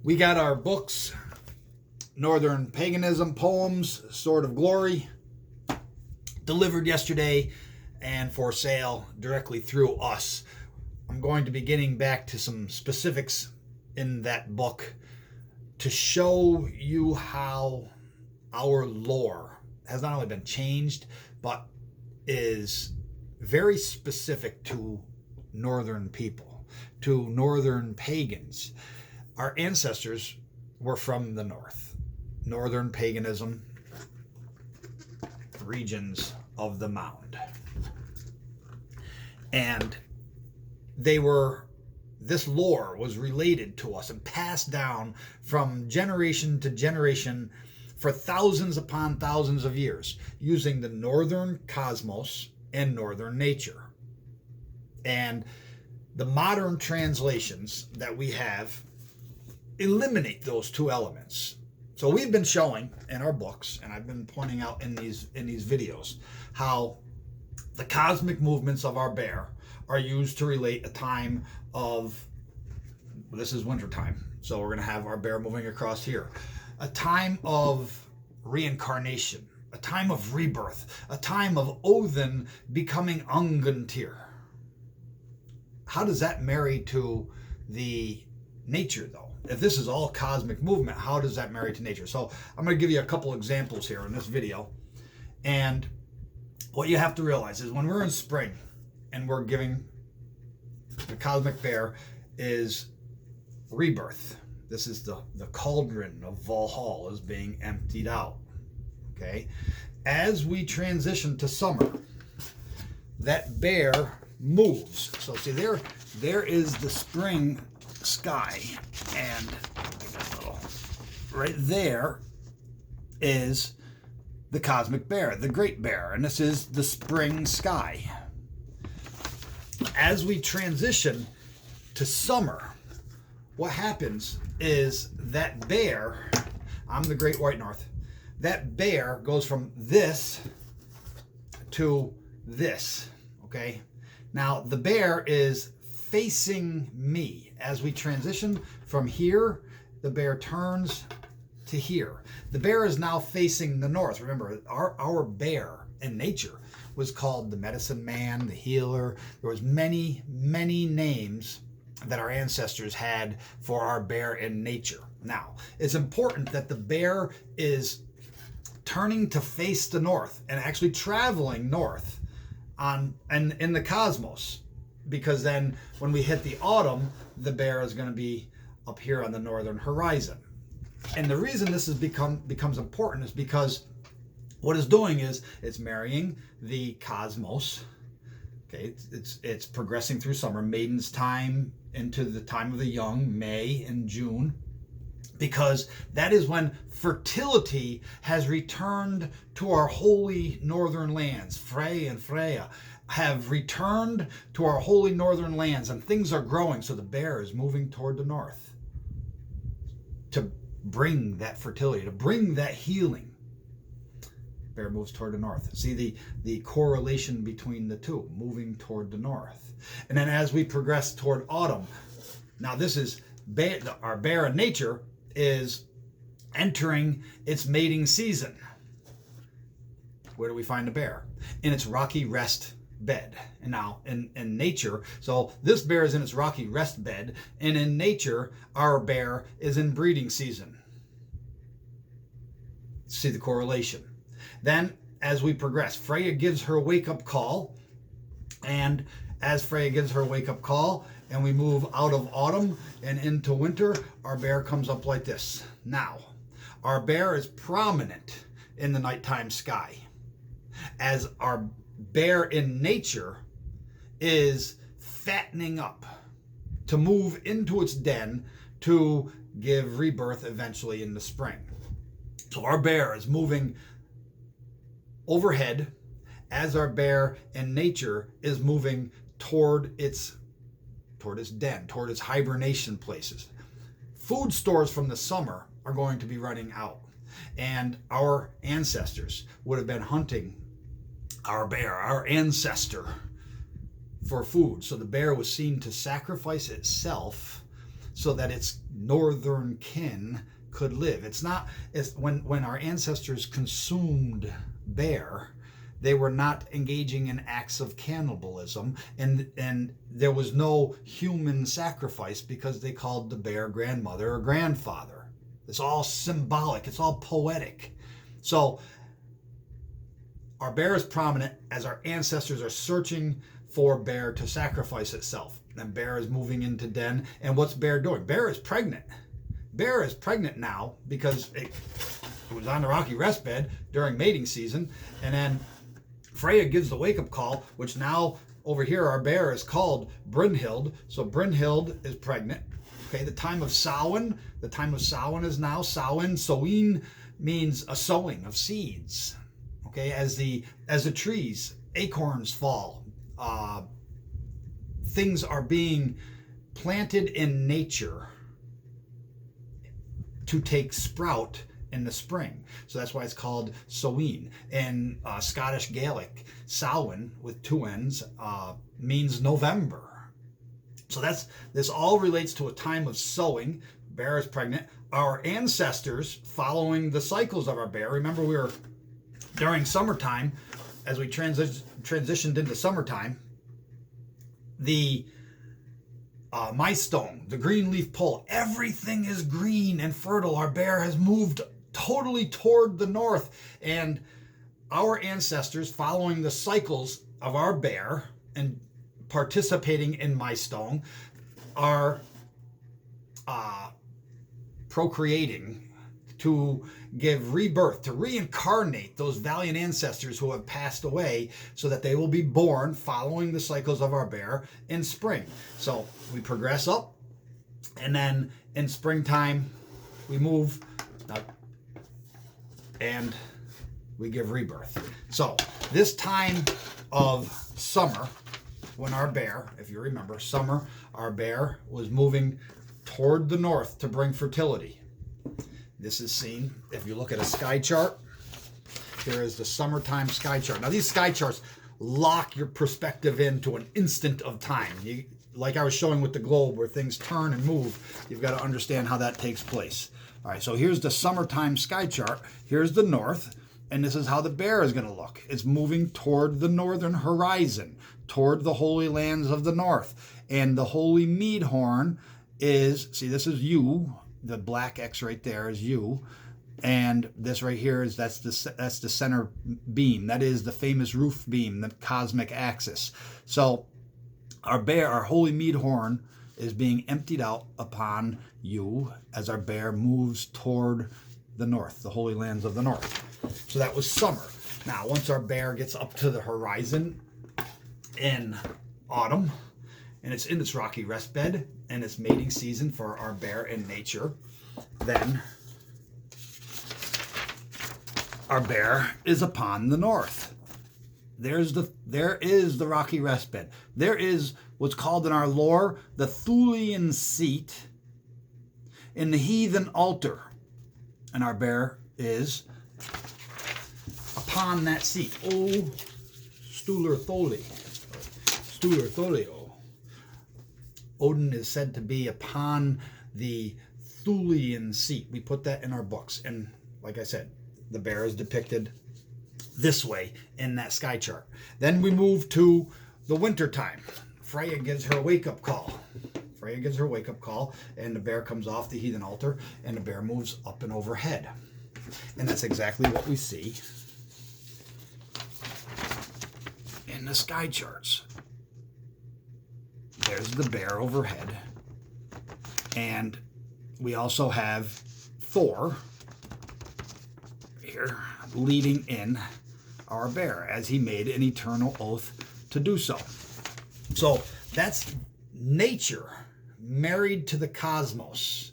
We got our books, Northern Paganism, Poems, Sword of Glory, delivered yesterday and for sale directly through us. I'm going to be getting back to some specifics in that book to show you how our lore has not only been changed, but is very specific to Northern people, to Northern pagans. Our ancestors were from the North. Northern paganism, regions of the Mound. And this lore was related to us and passed down from generation to generation for thousands upon thousands of years using the northern cosmos and northern nature. And the modern translations that we have eliminate those two elements. So we've been showing in our books, and I've been pointing out in these videos, how the cosmic movements of our bear are used to relate a time of, this is winter time, so we're going to have our bear moving across here, a time of reincarnation, a time of rebirth, a time of Odin becoming Unguntir. How does that marry to the nature, though? If this is all cosmic movement, how does that marry to nature? So I'm going to give you a couple examples here in this video. And what you have to realize is when we're in spring and we're giving the cosmic bear is rebirth. This is the cauldron of Valhalla is being emptied out. Okay? As we transition to summer, that bear moves. So see, there is the spring sky, and right there is the cosmic bear, the great bear, and this is the spring sky. As we transition to summer, what happens is that bear, I'm the great white north, that bear goes from this to this, okay? Now, the bear is facing me. As we transition from here, the bear turns to here. The bear is now facing the north. Remember, our bear in nature was called the medicine man, the healer. There was many, many names that our ancestors had for our bear in nature. Now, it's important that the bear is turning to face the north and actually traveling north in the cosmos, because then when we hit the autumn, the bear is going to be up here on the northern horizon. And the reason this becomes important is because what it's doing is it's marrying the cosmos. Okay, it's progressing through summer, maiden's time into the time of the young, May and June, because that is when fertility has returned to our holy northern lands. Frey and Freya have returned to our holy northern lands, and things are growing. So the bear is moving toward the north to bring that fertility, to bring that healing. Bear moves toward the north. See the correlation between the two, moving toward the north. And then as we progress toward autumn, now this is our bear in nature is entering its mating season. Where do we find the bear? In its rocky rest bed. And now in nature, so this bear is in its rocky rest bed, and in nature, our bear is in breeding season. See the correlation. Then as we progress, Freya gives her wake-up call, and as Freya gives her wake-up call and we move out of autumn and into winter, our bear comes up like this. Now, our bear is prominent in the nighttime sky, as our bear in nature is fattening up to move into its den to give rebirth eventually in the spring. So our bear is moving overhead as our bear in nature is moving toward its den, toward its hibernation places. Food stores from the summer are going to be running out, and our ancestors would have been hunting our bear, our ancestor, for food. So the bear was seen to sacrifice itself so that its northern kin could live. It's not as when our ancestors consumed bear, they were not engaging in acts of cannibalism, and there was no human sacrifice because they called the bear grandmother or grandfather. It's all symbolic, it's all poetic. So our bear is prominent as our ancestors are searching for bear to sacrifice itself. And bear is moving into den. And what's bear doing? Bear is pregnant. Bear is pregnant now because it was on the rocky rest bed during mating season. And then Freya gives the wake-up call, which now over here our bear is called Brynhild. So Brynhild is pregnant. Okay, the time of Samhain is now. Sowin means a sowing of seeds. Okay, as the trees, acorns fall, things are being planted in nature to take sprout in the spring. So that's why it's called Sowin. In Scottish Gaelic, Samhain with two N's means November. So this all relates to a time of sowing. Bear is pregnant. Our ancestors, following the cycles of our bear, remember we were during summertime, as we transitioned into summertime, the milestone, the green leaf pole, everything is green and fertile. Our bear has moved totally toward the north, and our ancestors, following the cycles of our bear and participating in milestone, are procreating to give rebirth, to reincarnate those valiant ancestors who have passed away, so that they will be born following the cycles of our bear in spring. So we progress up, and then in springtime we move and we give rebirth. So this time of summer, when our bear, if you remember, summer, our bear was moving toward the north to bring fertility. This is seen, if you look at a sky chart, here is the summertime sky chart. Now these sky charts lock your perspective into an instant of time. Like I was showing with the globe where things turn and move, you've got to understand how that takes place. All right, so here's the summertime sky chart. Here's the north, and this is how the bear is going to look. It's moving toward the northern horizon, toward the holy lands of the north. And the holy mead horn is, see, this is you. The black X right there is you, and this right here is that's the center beam. That is the famous roof beam, the cosmic axis. So our bear, our holy mead horn, is being emptied out upon you as our bear moves toward the north, the holy lands of the north. So that was summer. Now, once our bear gets up to the horizon in autumn, and it's in its rocky rest bed, and it's mating season for our bear in nature, then our bear is upon the north. There is the rocky rest bed. There is what's called in our lore the Thulian seat in the heathen altar, and our bear is upon that seat. Oh, Stular Tholio. Odin is said to be upon the Thulian seat. We put that in our books. And like I said, the bear is depicted this way in that sky chart. Then we move to the winter time. Freya gives her wake-up call. And the bear comes off the heathen altar, and the bear moves up and overhead. And that's exactly what we see in the sky charts. There's the bear overhead. And we also have Thor here leading in our bear as he made an eternal oath to do so. So that's nature married to the cosmos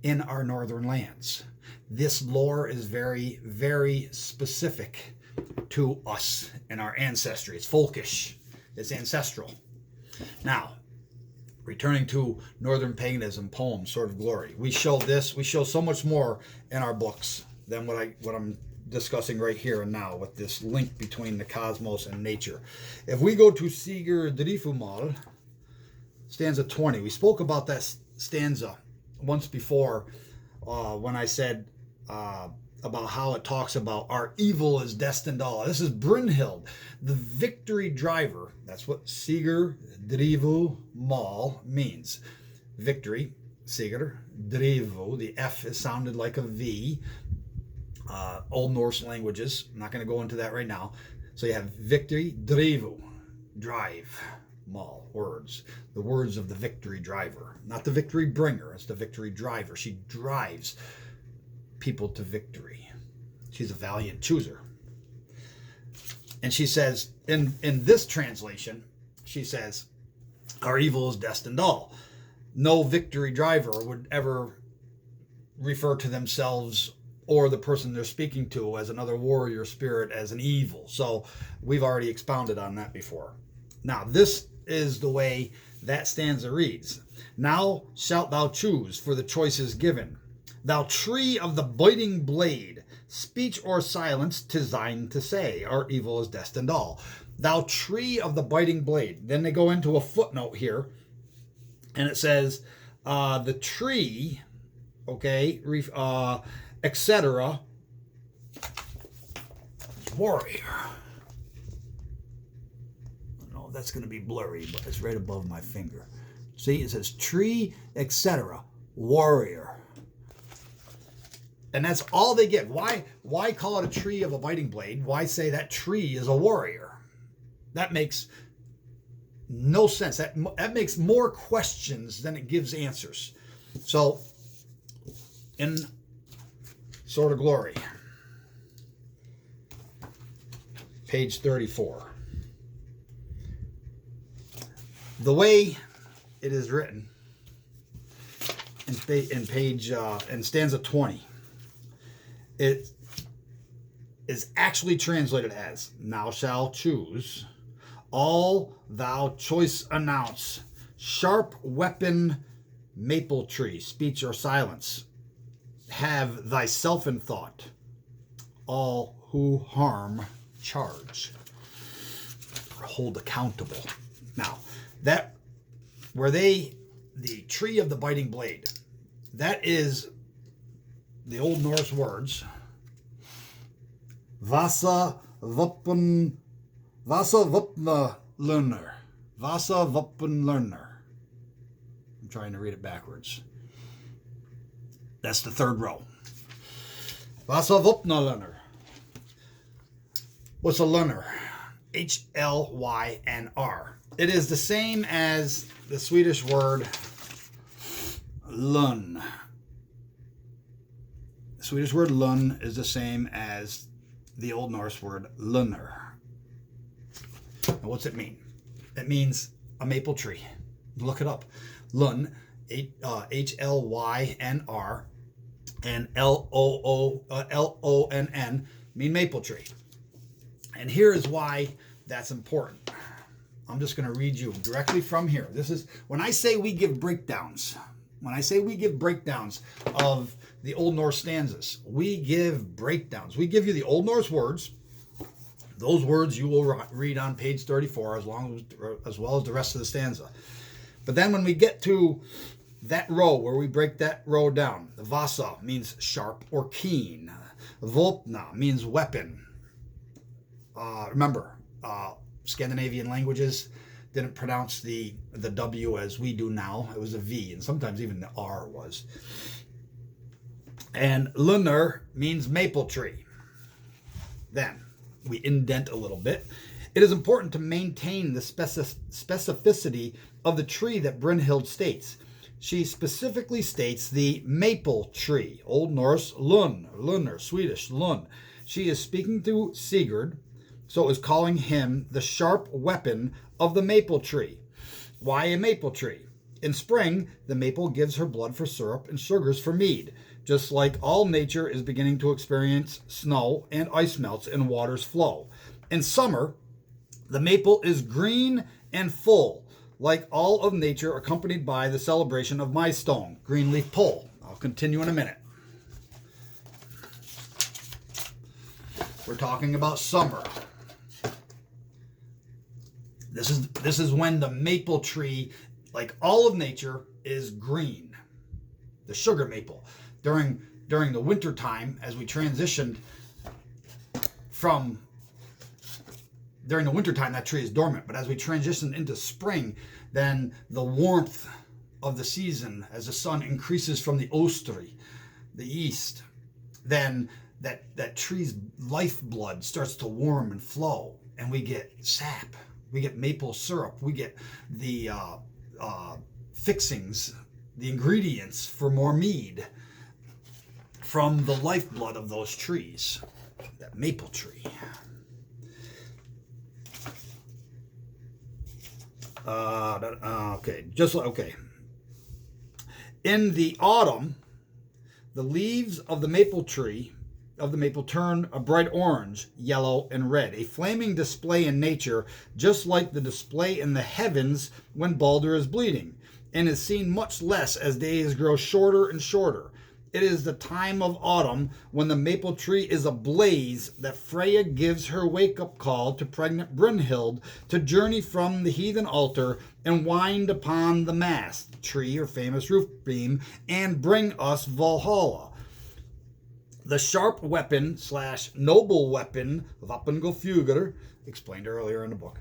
in our northern lands. This lore is very, very specific to us and our ancestry. It's folkish. It's ancestral. Now, returning to Northern Paganism poem, Sword of Glory. We show so much more in our books than what I'm discussing right here and now with this link between the cosmos and nature. If we go to Seeger Drifumal, stanza 20. We spoke about that stanza once before when I said about how it talks about our evil is destined all. This is Brynhild, the victory driver. That's what Seeger drivu mal means. Victory, Seeger, drivu. The F is sounded like a V. Old Norse languages. I'm not going to go into that right now. So you have victory, drivu, drive, mal, words. The words of the victory driver. Not the victory bringer, it's the victory driver. She drives people to victory. She's a valiant chooser. And she says, in this translation, she says, our evil is destined all. No victory driver would ever refer to themselves or the person they're speaking to as another warrior spirit as an evil. So we've already expounded on that before. Now, this is the way that stanza reads. Now shalt thou choose, for the choice is given. Thou tree of the biting blade, speech or silence, 'tis thine to say. Our evil is destined all. Thou tree of the biting blade. Then they go into a footnote here, and it says, the tree, okay, etc. warrior. I don't know if that's going to be blurry, but it's right above my finger. See, it says tree, etc. warrior. And that's all they get. Why call it a tree of a biting blade? Why say that tree is a warrior? That makes no sense. That makes more questions than it gives answers. So, in Sword of Glory, page 34. The way it is written in stanza 20, it is actually translated as, now shall choose, all thou choice announce, sharp weapon maple tree, speech or silence, have thyself in thought, all who harm charge, or hold accountable. Now, that, the tree of the biting blade, that is the Old Norse words, Vasa Vupna Lunar. Vasa Vupna Lunar. I'm trying to read it backwards. That's the third row. Vasa Vupna Lunar. What's a lunar? H-L-Y-N-R. It is the same as the Swedish word Loon. The Swedish word Loon is the same as the Old Norse word Lunar. And what's it mean? It means a maple tree. Look it up. Loon, H-L-Y-N-R, and L-O-N-N mean maple tree. And here is why that's important. I'm just going to read you directly from here. This is when I say we give breakdowns. When I say we give breakdowns of the Old Norse stanzas, we give breakdowns. We give you the Old Norse words. Those words you will read on page 34 as well as the rest of the stanza. But then when we get to that row where we break that row down, the Vasa means sharp or keen. Vopna means weapon. Remember, Scandinavian languages didn't pronounce the W as we do now. It was a V, and sometimes even the R was. And Lunar means maple tree. Then we indent a little bit. It is important to maintain the specificity of the tree that Brynhild states. She specifically states the maple tree, Old Norse Lun, Lunar, Swedish Lun. She is speaking to Sigurd, so is calling him the sharp weapon of the maple tree. Why a maple tree? In spring, the maple gives her blood for syrup and sugars for mead. Just like all nature is beginning to experience snow and ice melts and waters flow. In summer, the maple is green and full, like all of nature, accompanied by the celebration of milestone, green leaf pole. I'll continue in a minute. We're talking about summer. This is when the maple tree like all of nature, is green. The sugar maple. During the winter time, as we transitioned from, during the winter time, that tree is dormant. But as we transition into spring, then the warmth of the season, as the sun increases from the ostry, the east, then that tree's lifeblood starts to warm and flow, and we get sap, we get maple syrup, we get the fixings, the ingredients for more mead from the lifeblood of those trees, that maple tree. Okay. In the autumn, the leaves of the maple tree, turn a bright orange, yellow, and red, a flaming display in nature, just like the display in the heavens when Balder is bleeding, and is seen much less as days grow shorter and shorter. It is the time of autumn when the maple tree is ablaze that Freya gives her wake-up call to pregnant Brynhild to journey from the heathen altar and wind upon the mast, tree or famous roof beam, and bring us Valhalla. The sharp weapon / noble weapon, Vapengulfugr, explained earlier in the book.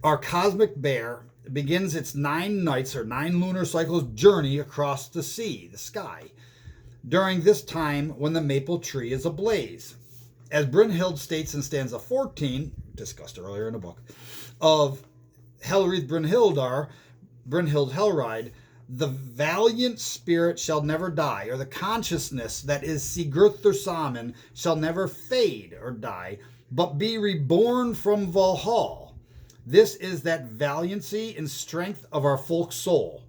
Our cosmic bear begins its 9 nights or 9 lunar cycles journey across the sea, the sky, during this time when the maple tree is ablaze. As Brynhild states in stanza 14, discussed earlier in the book, of Helrith Brynhild Hellride, the valiant spirit shall never die, or the consciousness that is Sigurður Saman shall never fade or die, but be reborn from Valhalla. This is that valiancy and strength of our folk soul.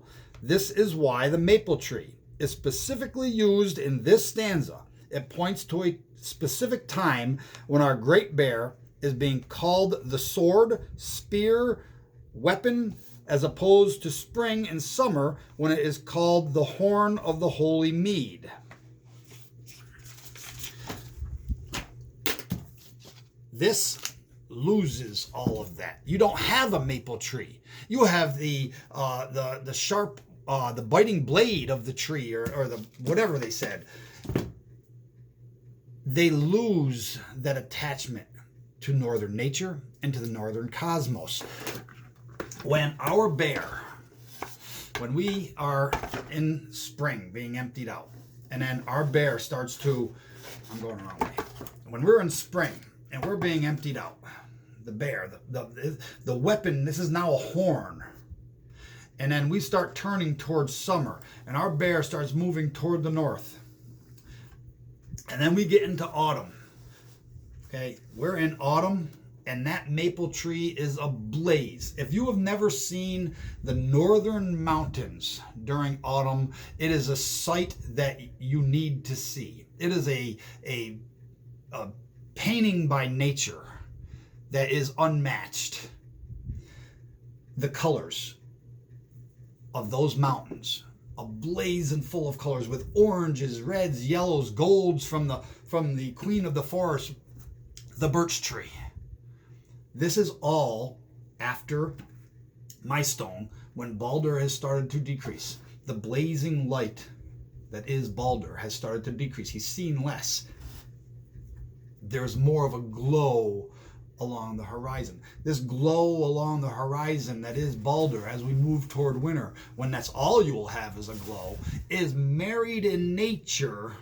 This is why the maple tree is specifically used in this stanza. It points to a specific time when our great bear is being called the sword, spear, weapon, as opposed to spring and summer when it is called the horn of the holy mead. This loses all of that. You don't have a maple tree. You have the sharp, the biting blade of the tree, or the whatever they said. They lose that attachment to northern nature and to the northern cosmos. When our bear, when we are in spring being emptied out, and then our bear starts to, I'm going the wrong way. When we're in spring and we're being emptied out, the bear, the weapon, this is now a horn. And then we start turning towards summer, and our bear starts moving toward the north. And then we get into autumn. Okay, we're in autumn, and that maple tree is ablaze. If you have never seen the northern mountains during autumn, it is a sight that you need to see. It is a painting by nature that is unmatched. The colors of those mountains, ablaze and full of colors, with oranges, reds, yellows, golds from the queen of the forest, the birch tree. This is all after my stone, when Balder has started to decrease. The blazing light that is Balder has started to decrease. He's seen less. There's more of a glow along the horizon. This glow along the horizon that is Balder as we move toward winter, when that's all you will have is a glow, is married in nature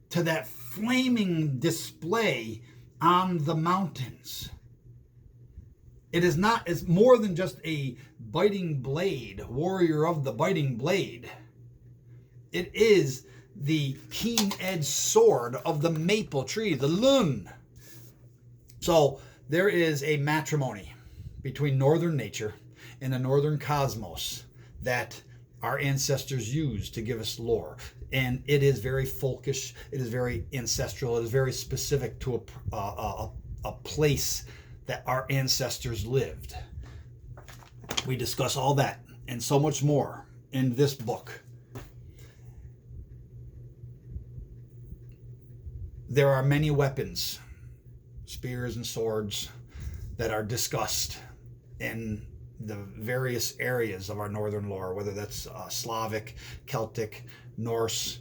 to that flaming display on the mountains. It is not, it's more than just a biting blade, warrior of the biting blade. It is the keen-edged sword of the maple tree, the Loon. So there is a matrimony between northern nature and the northern cosmos that our ancestors used to give us lore. And it is very folkish, it is very ancestral, it is very specific to a place that our ancestors lived. We discuss all that and so much more in this book. There are many weapons, spears and swords, that are discussed in the various areas of our northern lore, whether that's Slavic, Celtic, Norse,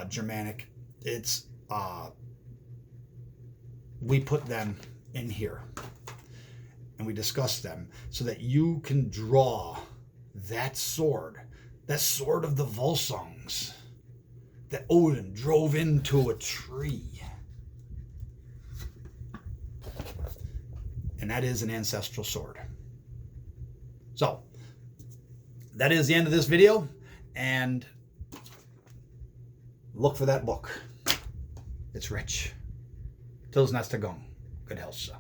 Germanic. It's we put them in here and we discuss them so that you can draw that sword of the Volsungs that Odin drove into a tree. And that is an ancestral sword. So, that is the end of this video, and look for that book. It's rich. Tills nästa gång. Good health, sir.